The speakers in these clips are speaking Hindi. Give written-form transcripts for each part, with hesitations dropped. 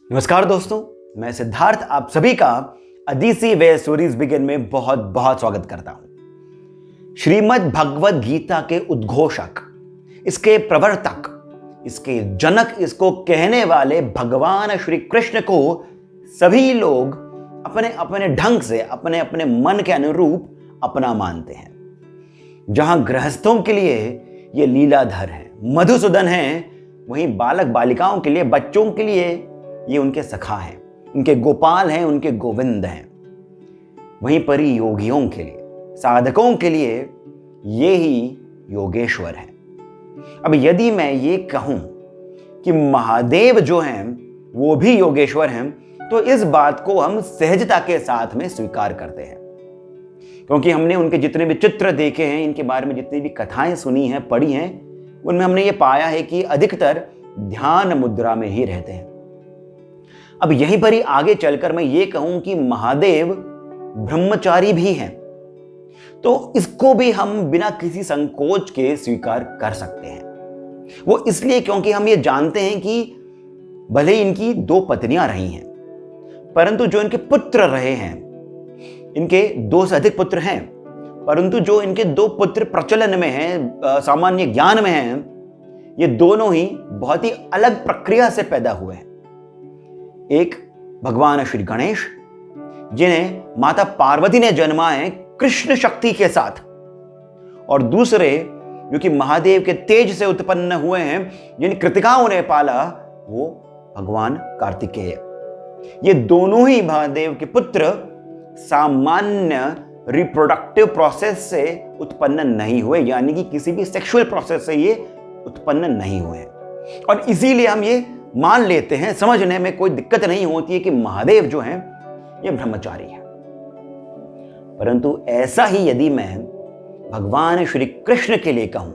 नमस्कार दोस्तों, मैं सिद्धार्थ आप सभी का अदीसी वे स्टोरीज बिगिन में बहुत बहुत स्वागत करता हूं। श्रीमद् भगवद गीता के उद्घोषक, इसके प्रवर्तक, इसके जनक, इसको कहने वाले भगवान श्री कृष्ण को सभी लोग अपने अपने ढंग से, अपने अपने मन के अनुरूप अपना मानते हैं। जहां गृहस्थों के लिए ये लीलाधर है, मधुसूदन है, वहीं बालक बालिकाओं के लिए, बच्चों के लिए ये उनके सखा हैं, उनके गोपाल हैं, उनके गोविंद हैं। वहीं पर ही योगियों के लिए, साधकों के लिए ये ही योगेश्वर है। अब यदि मैं ये कहूं कि महादेव जो हैं वो भी योगेश्वर हैं, तो इस बात को हम सहजता के साथ में स्वीकार करते हैं, क्योंकि हमने उनके जितने भी चित्र देखे हैं, इनके बारे में जितनी भी कथाएं सुनी हैं, पढ़ी हैं, उनमें हमने ये पाया है कि अधिकतर ध्यान मुद्रा में ही रहते हैं। अब यहीं पर ही आगे चलकर मैं ये कहूं कि महादेव ब्रह्मचारी भी हैं, तो इसको भी हम बिना किसी संकोच के स्वीकार कर सकते हैं। वो इसलिए क्योंकि हम ये जानते हैं कि भले ही इनकी 2 पत्नियां रही हैं, परंतु जो इनके पुत्र रहे हैं, इनके 2 से अधिक पुत्र हैं, परंतु जो इनके 2 पुत्र प्रचलन में हैं, सामान्य ज्ञान में हैं, ये दोनों ही बहुत ही अलग प्रक्रिया से पैदा हुए हैं। एक भगवान श्री गणेश, जिन्हें माता पार्वती ने जन्मा है कृष्ण शक्ति के साथ, और दूसरे जो कि महादेव के तेज से उत्पन्न हुए हैं, जिन कृतिकाओं ने पाला, वो भगवान कार्तिकेय। ये दोनों ही महादेव के पुत्र सामान्य रिप्रोडक्टिव प्रोसेस से उत्पन्न नहीं हुए, यानी कि किसी भी सेक्सुअल प्रोसेस से ये उत्पन्न नहीं हुए, और इसीलिए हम ये मान लेते हैं, समझने में कोई दिक्कत नहीं होती है कि महादेव जो हैं ये ब्रह्मचारी है। परंतु ऐसा ही यदि मैं भगवान श्री कृष्ण के लिए कहूं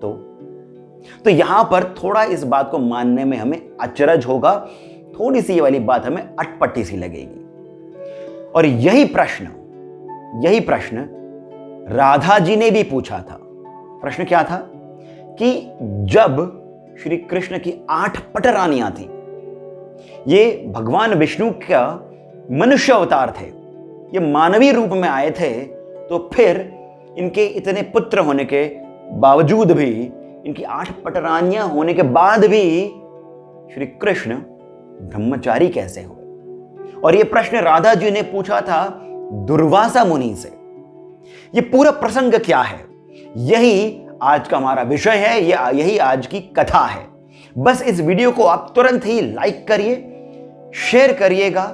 तो यहां पर थोड़ा इस बात को मानने में हमें अचरज होगा, थोड़ी सी ये वाली बात हमें अटपटी सी लगेगी। और यही प्रश्न राधा जी ने भी पूछा था। प्रश्न क्या था कि जब श्री कृष्ण की 8 पटरानियां थी, ये भगवान विष्णु का मनुष्य अवतार थे, ये मानवीय रूप में आए थे, तो फिर इनके इतने पुत्र होने के बावजूद भी, इनकी 8 पटरानियां होने के बाद भी श्री कृष्ण ब्रह्मचारी कैसे हुए? और ये प्रश्न राधा जी ने पूछा था दुर्वासा मुनि से। ये पूरा प्रसंग क्या है, यही आज का हमारा विषय है, यही आज की कथा है। बस इस वीडियो को आप तुरंत ही लाइक करिए, शेयर करिएगा,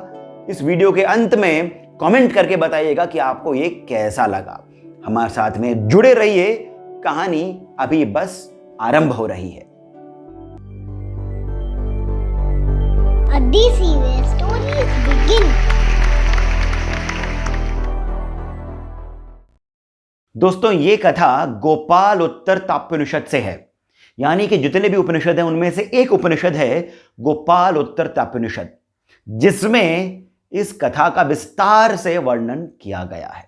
इस वीडियो के अंत में कमेंट करके बताइएगा कि आपको ये कैसा लगा। हमारे साथ में जुड़े रहिए, कहानी अभी बस आरंभ हो रही है। अदीसी वे स्टोरीज बिगिन। दोस्तों, ये कथा गोपाल उत्तर ताप्योपनिषद से है, यानी कि जितने भी उपनिषद हैं उनमें से एक उपनिषद है गोपाल उत्तर ताप्योपनिषद, जिसमें इस कथा का विस्तार से वर्णन किया गया है।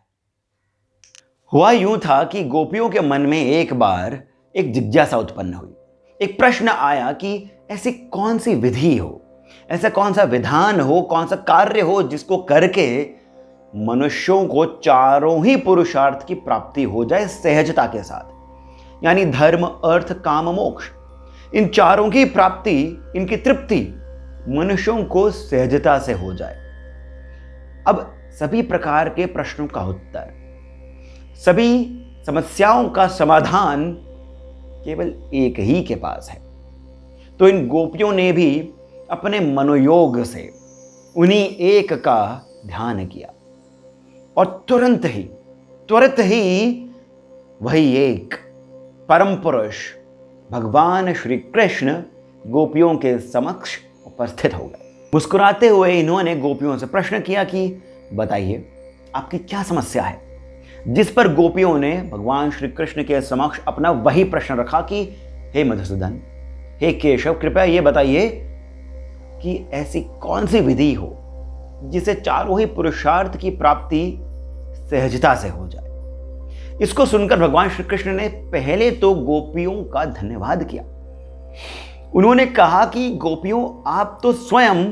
हुआ यूं था कि गोपियों के मन में एक बार एक जिज्ञासा उत्पन्न हुई। एक प्रश्न आया कि ऐसी कौन सी विधि हो, ऐसा कौन सा विधान हो, कौन सा कार्य हो जिसको करके मनुष्यों को चारों ही पुरुषार्थ की प्राप्ति हो जाए सहजता के साथ, यानी धर्म, अर्थ, काम, मोक्ष, इन चारों की प्राप्ति, इनकी तृप्ति मनुष्यों को सहजता से हो जाए। अब सभी प्रकार के प्रश्नों का उत्तर, सभी समस्याओं का समाधान केवल एक ही के पास है। तो इन गोपियों ने भी अपने मनोयोग से उन्हीं एक का ध्यान किया, और तुरंत ही वही एक परम पुरुष भगवान श्री कृष्ण गोपियों के समक्ष उपस्थित हो गए। मुस्कुराते हुए इन्होंने गोपियों से प्रश्न किया कि बताइए आपकी क्या समस्या है, जिस पर गोपियों ने भगवान श्री कृष्ण के समक्ष अपना वही प्रश्न रखा कि हे मधुसूदन, हे केशव, कृपया ये बताइए कि ऐसी कौन सी विधि हो जिसे चारों ही पुरुषार्थ की प्राप्ति सहजता से हो जाए। इसको सुनकर भगवान श्री कृष्ण ने पहले तो गोपियों का धन्यवाद किया। उन्होंने कहा कि गोपियों, आप तो स्वयं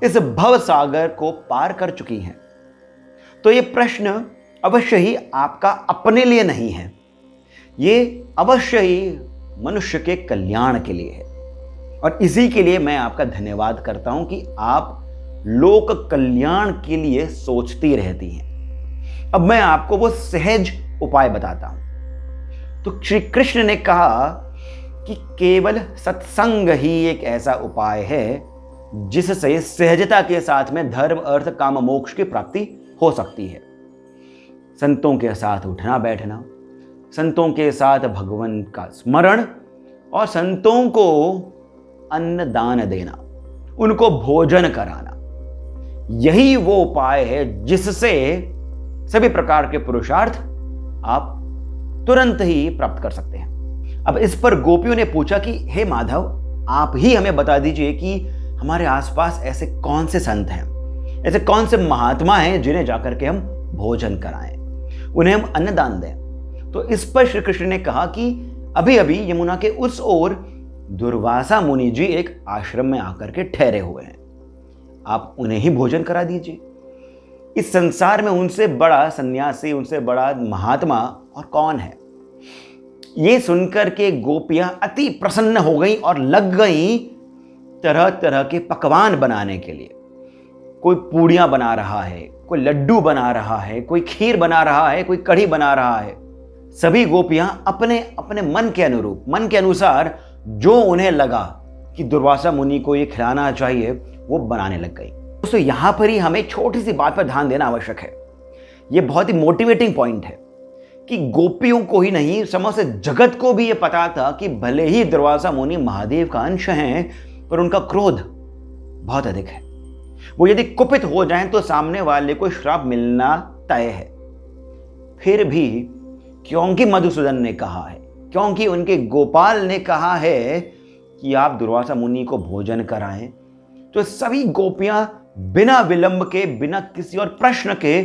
इस भव सागर को पार कर चुकी हैं। तो ये प्रश्न अवश्य ही आपका अपने लिए नहीं है, ये अवश्य ही मनुष्य के कल्याण के लिए है। और इसी के लिए मैं आपका धन्यवाद करता हूं कि आप लोक कल्याण के लिए सोचती रहती हैं। अब मैं आपको वो सहज उपाय बताता हूं। तो श्री कृष्ण ने कहा कि केवल सत्संग ही एक ऐसा उपाय है जिससे सहजता के साथ में धर्म, अर्थ, काम, मोक्ष की प्राप्ति हो सकती है। संतों के साथ उठना बैठना, संतों के साथ भगवान का स्मरण और संतों को अन्न दान देना, उनको भोजन कराना, यही वो उपाय है जिससे सभी प्रकार के पुरुषार्थ आप तुरंत ही प्राप्त कर सकते हैं। अब इस पर गोपियों ने पूछा कि हे माधव, आप ही हमें बता दीजिए कि हमारे आसपास ऐसे कौन से संत हैं, ऐसे कौन से महात्मा हैं जिन्हें जाकर के हम भोजन कराएं, उन्हें हम अन्नदान दें। तो इस पर श्री कृष्ण ने कहा कि अभी अभी यमुना के उस ओर दुर्वासा मुनि जी एक आश्रम में आकर के ठहरे हुए हैं, आप उन्हें ही भोजन करा दीजिए। इस संसार में उनसे बड़ा सन्यासी, उनसे बड़ा महात्मा और कौन है। ये सुनकर के गोपियां अति प्रसन्न हो गई और लग गई तरह तरह के पकवान बनाने के लिए। कोई पूड़ियां बना रहा है, कोई लड्डू बना रहा है, कोई खीर बना रहा है, कोई कढ़ी बना रहा है। सभी गोपियां अपने अपने मन के अनुरूप, मन के अनुसार जो उन्हें लगा कि दुर्वासा मुनि को ये खिलाना चाहिए, वो बनाने लग गई। दोस्तों, यहां पर ही हमें छोटी सी बात पर ध्यान देना आवश्यक है। ये बहुत ही मोटिवेटिंग पॉइंट है कि गोपियों को ही नहीं, समस्त जगत को भी ये पता था कि भले ही दुर्वासा मुनि महादेव का अंश हैं, पर उनका क्रोध बहुत अधिक है। वो यदि कुपित हो जाएं तो सामने वाले को श्राप मिलना तय है। फिर भी क्योंकि मधुसूदन ने कहा है, क्योंकि उनके गोपाल ने कहा है कि आप दुर्वासा मुनि को भोजन कराएं, तो सभी गोपियां बिना विलंब के, बिना किसी और प्रश्न के,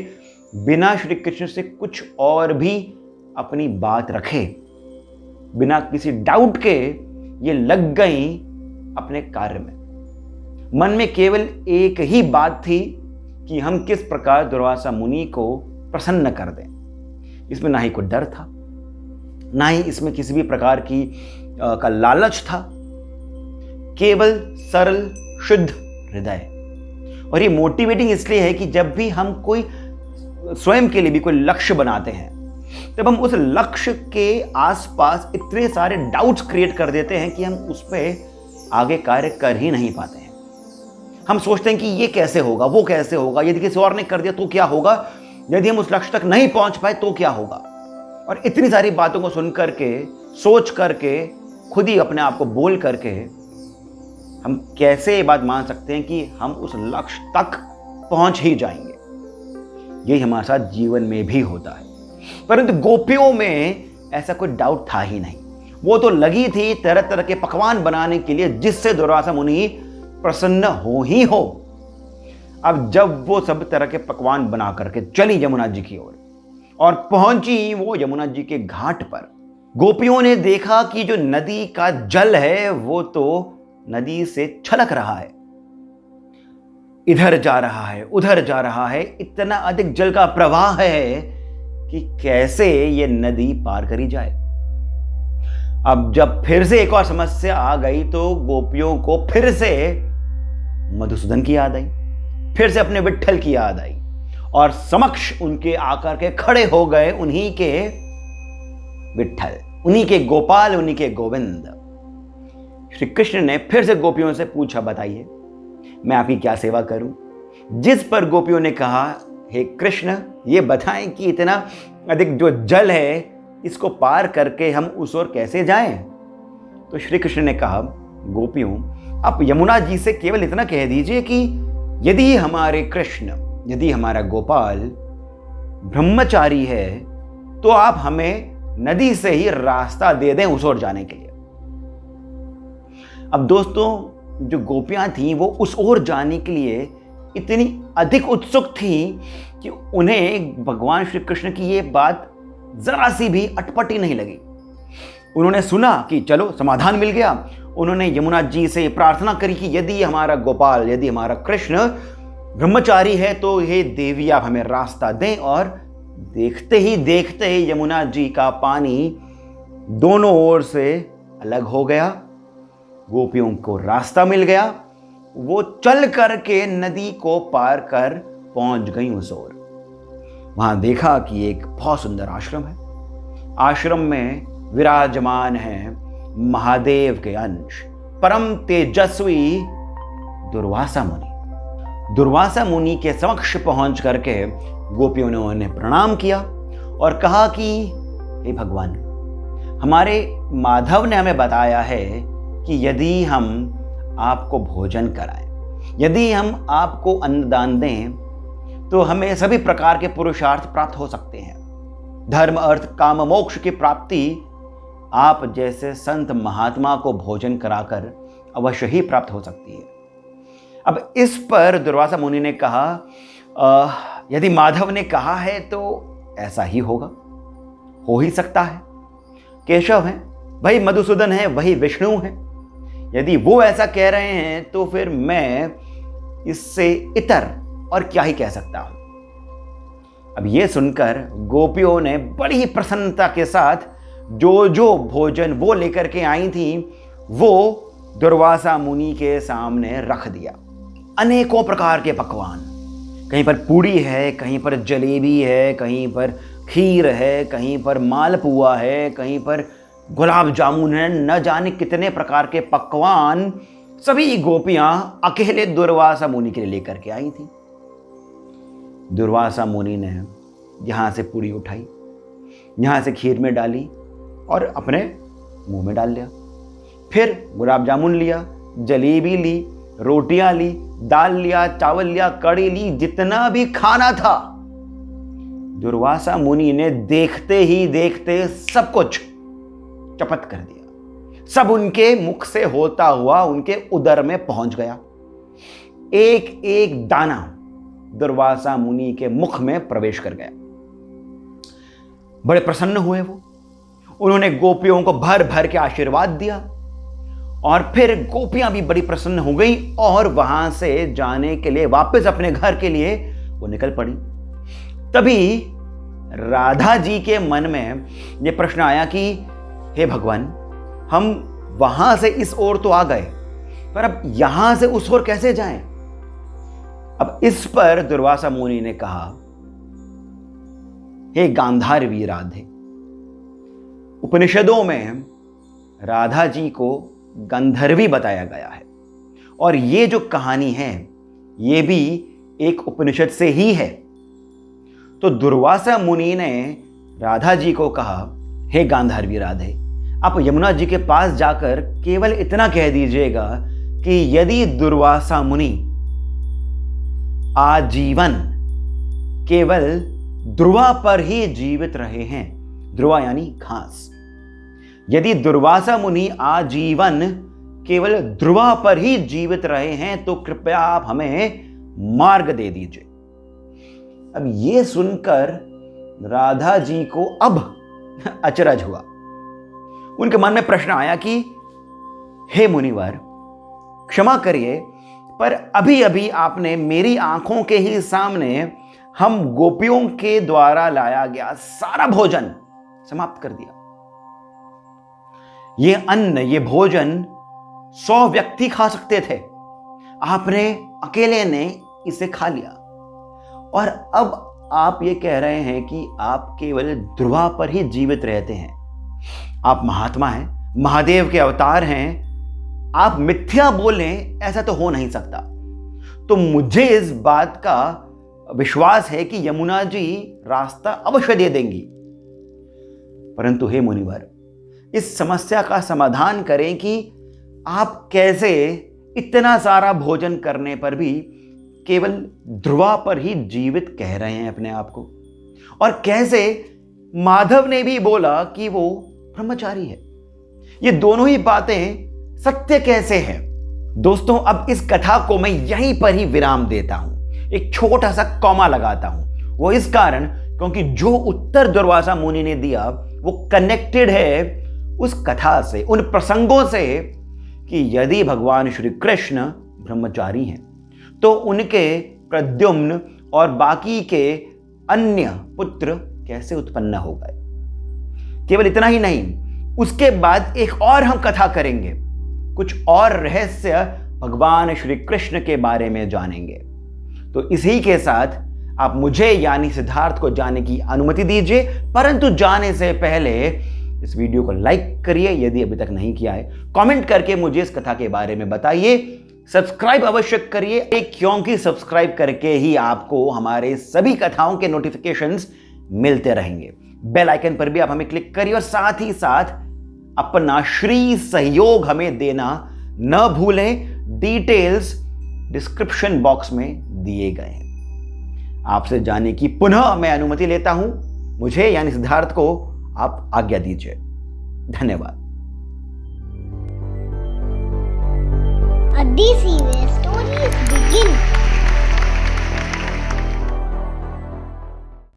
बिना श्री कृष्ण से कुछ और भी अपनी बात रखे, बिना किसी डाउट के ये लग गई अपने कार्य में। मन में केवल एक ही बात थी कि हम किस प्रकार दुर्वासा मुनि को प्रसन्न कर दें। इसमें ना ही कोई डर था, ना ही इसमें किसी भी प्रकार की का लालच था, केवल सरल शुद्ध हृदय। और ये मोटिवेटिंग इसलिए है कि जब भी हम कोई स्वयं के लिए भी कोई लक्ष्य बनाते हैं, तब हम उस लक्ष्य के आसपास इतने सारे डाउट्स क्रिएट कर देते हैं कि हम उस पर आगे कार्य कर ही नहीं पाते हैं। हम सोचते हैं कि ये कैसे होगा, वो कैसे होगा, यदि किसी और ने कर दिया तो क्या होगा, यदि हम उस लक्ष्य तक नहीं पहुंच पाए तो क्या होगा। और इतनी सारी बातों को सुन करके, सोच करके, खुद ही अपने आप को बोल करके हम कैसे ये बात मान सकते हैं कि हम उस लक्ष्य तक पहुंच ही जाएंगे। यही हमारे साथ जीवन में भी होता है। परंतु गोपियों में ऐसा कोई डाउट था ही नहीं। वो तो लगी थी तरह तरह के पकवान बनाने के लिए जिससे दुर्वासा मुनि प्रसन्न हो ही हो। अब जब वो सब तरह के पकवान बना करके चली यमुना जी की ओर और पहुंची वो यमुना जी के घाट पर, गोपियों ने देखा कि जो नदी का जल है वो तो नदी से छलक रहा है, इधर जा रहा है, उधर जा रहा है। इतना अधिक जल का प्रवाह है कि कैसे ये नदी पार करी जाए। अब जब फिर से एक और समस्या आ गई तो गोपियों को फिर से मधुसूदन की याद आई, फिर से अपने विट्ठल की याद आई और समक्ष उनके आकर के खड़े हो गए उन्हीं के विट्ठल, उन्हीं के गोपाल, उन्हीं के गोविंद। श्री कृष्ण ने फिर से गोपियों से पूछा, बताइए मैं आपकी क्या सेवा करूं। जिस पर गोपियों ने कहा, हे कृष्ण, ये बताएं कि इतना अधिक जो जल है इसको पार करके हम उस ओर कैसे जाएं। तो श्री कृष्ण ने कहा, गोपियों, आप यमुना जी से केवल इतना कह दीजिए कि यदि हमारे कृष्ण, यदि हमारा गोपाल ब्रह्मचारी है तो आप हमें नदी से ही रास्ता दे दें उस ओर जाने के लिए। अब दोस्तों, जो गोपियां थीं वो उस ओर जाने के लिए इतनी अधिक उत्सुक थीं कि उन्हें भगवान श्री कृष्ण की ये बात जरा सी भी अटपटी नहीं लगी। उन्होंने सुना कि चलो समाधान मिल गया, उन्होंने यमुना जी से प्रार्थना करी कि यदि हमारा गोपाल, यदि हमारा कृष्ण ब्रह्मचारी है तो हे देवी आप हमें रास्ता दें। और देखते ही देखते यमुना जी का पानी दोनों ओर से अलग हो गया, गोपियों को रास्ता मिल गया। वो चल करके नदी को पार कर पहुंच गई उस ओर। वहां देखा कि एक बहुत सुंदर आश्रम है। आश्रम में विराजमान है महादेव के अंश परम तेजस्वी दुर्वासा मुनि। दुर्वासा मुनि के समक्ष पहुंच करके गोपियों ने उन्हें प्रणाम किया और कहा कि हे भगवान, हमारे माधव ने हमें बताया है कि यदि हम आपको भोजन कराएं, यदि हम आपको अन्नदान दें तो हमें सभी प्रकार के पुरुषार्थ प्राप्त हो सकते हैं। धर्म, अर्थ, काम, मोक्ष की प्राप्ति आप जैसे संत महात्मा को भोजन कराकर अवश्य ही प्राप्त हो सकती है। अब इस पर दुर्वासा मुनि ने कहा, यदि माधव ने कहा है तो ऐसा ही होगा, हो ही सकता है। केशव है, वही मधुसूदन है, वही विष्णु है। यदि वो ऐसा कह रहे हैं तो फिर मैं इससे इतर और क्या ही कह सकता हूं। अब ये सुनकर गोपियों ने बड़ी ही प्रसन्नता के साथ जो जो भोजन वो लेकर के आई थी वो दुर्वासा मुनि के सामने रख दिया। अनेकों प्रकार के पकवान, कहीं पर पूड़ी है, कहीं पर जलेबी है, कहीं पर खीर है, कहीं पर मालपुआ है, कहीं पर गुलाब जामुन है, न जाने कितने प्रकार के पकवान सभी गोपियां अकेले दुर्वासा मुनि के लिए लेकर के आई थी। दुर्वासा मुनि ने यहां से पूड़ी उठाई, यहां से खीर में डाली और अपने मुंह में डाल लिया। फिर गुलाब जामुन लिया, जलेबी ली, रोटियां ली, दाल लिया, चावल लिया, कड़ी ली, जितना भी खाना था दुर्वासा मुनि ने देखते ही देखते सब कुछ चपत कर दिया। सब उनके मुख से होता हुआ उनके उदर में पहुंच गया। एक एक दाना दुर्वासा मुनि के मुख में प्रवेश कर गया। बड़े प्रसन्न हुए वो। उन्होंने गोपियों को भर भर के आशीर्वाद दिया और फिर गोपियां भी बड़ी प्रसन्न हो गई और वहां से जाने के लिए वापस अपने घर के लिए वो निकल पड़ी। तभी राधा जी के मन में यह प्रश्न आया कि हे भगवान, हम वहां से इस ओर तो आ गए, पर अब यहां से उस ओर कैसे जाएं? अब इस पर दुर्वासा मुनि ने कहा, हे गांधारवी राधे, उपनिषदों में राधा जी को गंधर्वी बताया गया है और ये जो कहानी है ये भी एक उपनिषद से ही है। तो दुर्वासा मुनि ने राधा जी को कहा, हे गांधारवी राधे, आप यमुना जी के पास जाकर केवल इतना कह दीजिएगा कि यदि दुर्वासा मुनि आजीवन केवल ध्रुवा पर ही जीवित रहे हैं, ध्रुवा यानी घास, यदि दुर्वासा मुनि आजीवन केवल ध्रुवा पर ही जीवित रहे हैं तो कृपया आप हमें मार्ग दे दीजिए। अब यह सुनकर राधा जी को अब अचरज हुआ। उनके मन में प्रश्न आया कि हे मुनिवर, क्षमा करिए, पर अभी अभी आपने मेरी आंखों के ही सामने हम गोपियों के द्वारा लाया गया सारा भोजन समाप्त कर दिया। ये अन्न, ये भोजन 100 व्यक्ति खा सकते थे, आपने अकेले ने इसे खा लिया और अब आप ये कह रहे हैं कि आप केवल ध्रुवा पर ही जीवित रहते हैं। आप महात्मा हैं, महादेव के अवतार हैं, आप मिथ्या बोलें ऐसा तो हो नहीं सकता। तो मुझे इस बात का विश्वास है कि यमुना जी रास्ता अवश्य दे देंगी, परंतु हे मुनिवर, इस समस्या का समाधान करें कि आप कैसे इतना सारा भोजन करने पर भी केवल ध्रुवा पर ही जीवित कह रहे हैं अपने आप को, और कैसे माधव ने भी बोला कि वो ब्रह्मचारी है। ये दोनों ही बातें सत्य कैसे हैं? दोस्तों, अब इस कथा को मैं यहीं पर ही विराम देता हूं, एक छोटा सा कॉमा लगाता हूं। वो इस कारण क्योंकि जो उत्तर दुर्वासा मुनि ने दिया वो कनेक्टेड है उस कथा से, उन प्रसंगों से कि यदि भगवान श्री कृष्ण ब्रह्मचारी हैं तो उनके प्रद्युम्न और बाकी के अन्य पुत्र कैसे उत्पन्न हो गए। केवल इतना ही नहीं, उसके बाद एक और हम कथा करेंगे, कुछ और रहस्य भगवान श्री कृष्ण के बारे में जानेंगे। तो इसी के साथ आप मुझे यानी सिद्धार्थ को जाने की अनुमति दीजिए, परंतु जाने से पहले इस वीडियो को लाइक करिए यदि अभी तक नहीं किया है, कमेंट करके मुझे इस कथा के बारे में बताइए, सब्सक्राइब अवश्य करिए, क्योंकि सब्सक्राइब करके ही आपको हमारे सभी कथाओं के नोटिफिकेशंस मिलते रहेंगे। बेल आइकन पर भी आप हमें क्लिक करिए और साथ ही साथ अपना श्री सहयोग हमें देना न भूलें। डिटेल्स डिस्क्रिप्शन बॉक्स में दिए गए हैं। आपसे जाने की पुनः मैं अनुमति लेता हूं। मुझे यानी सिद्धार्थ को आप आज्ञा दीजिए। धन्यवाद। A DC where stories begin.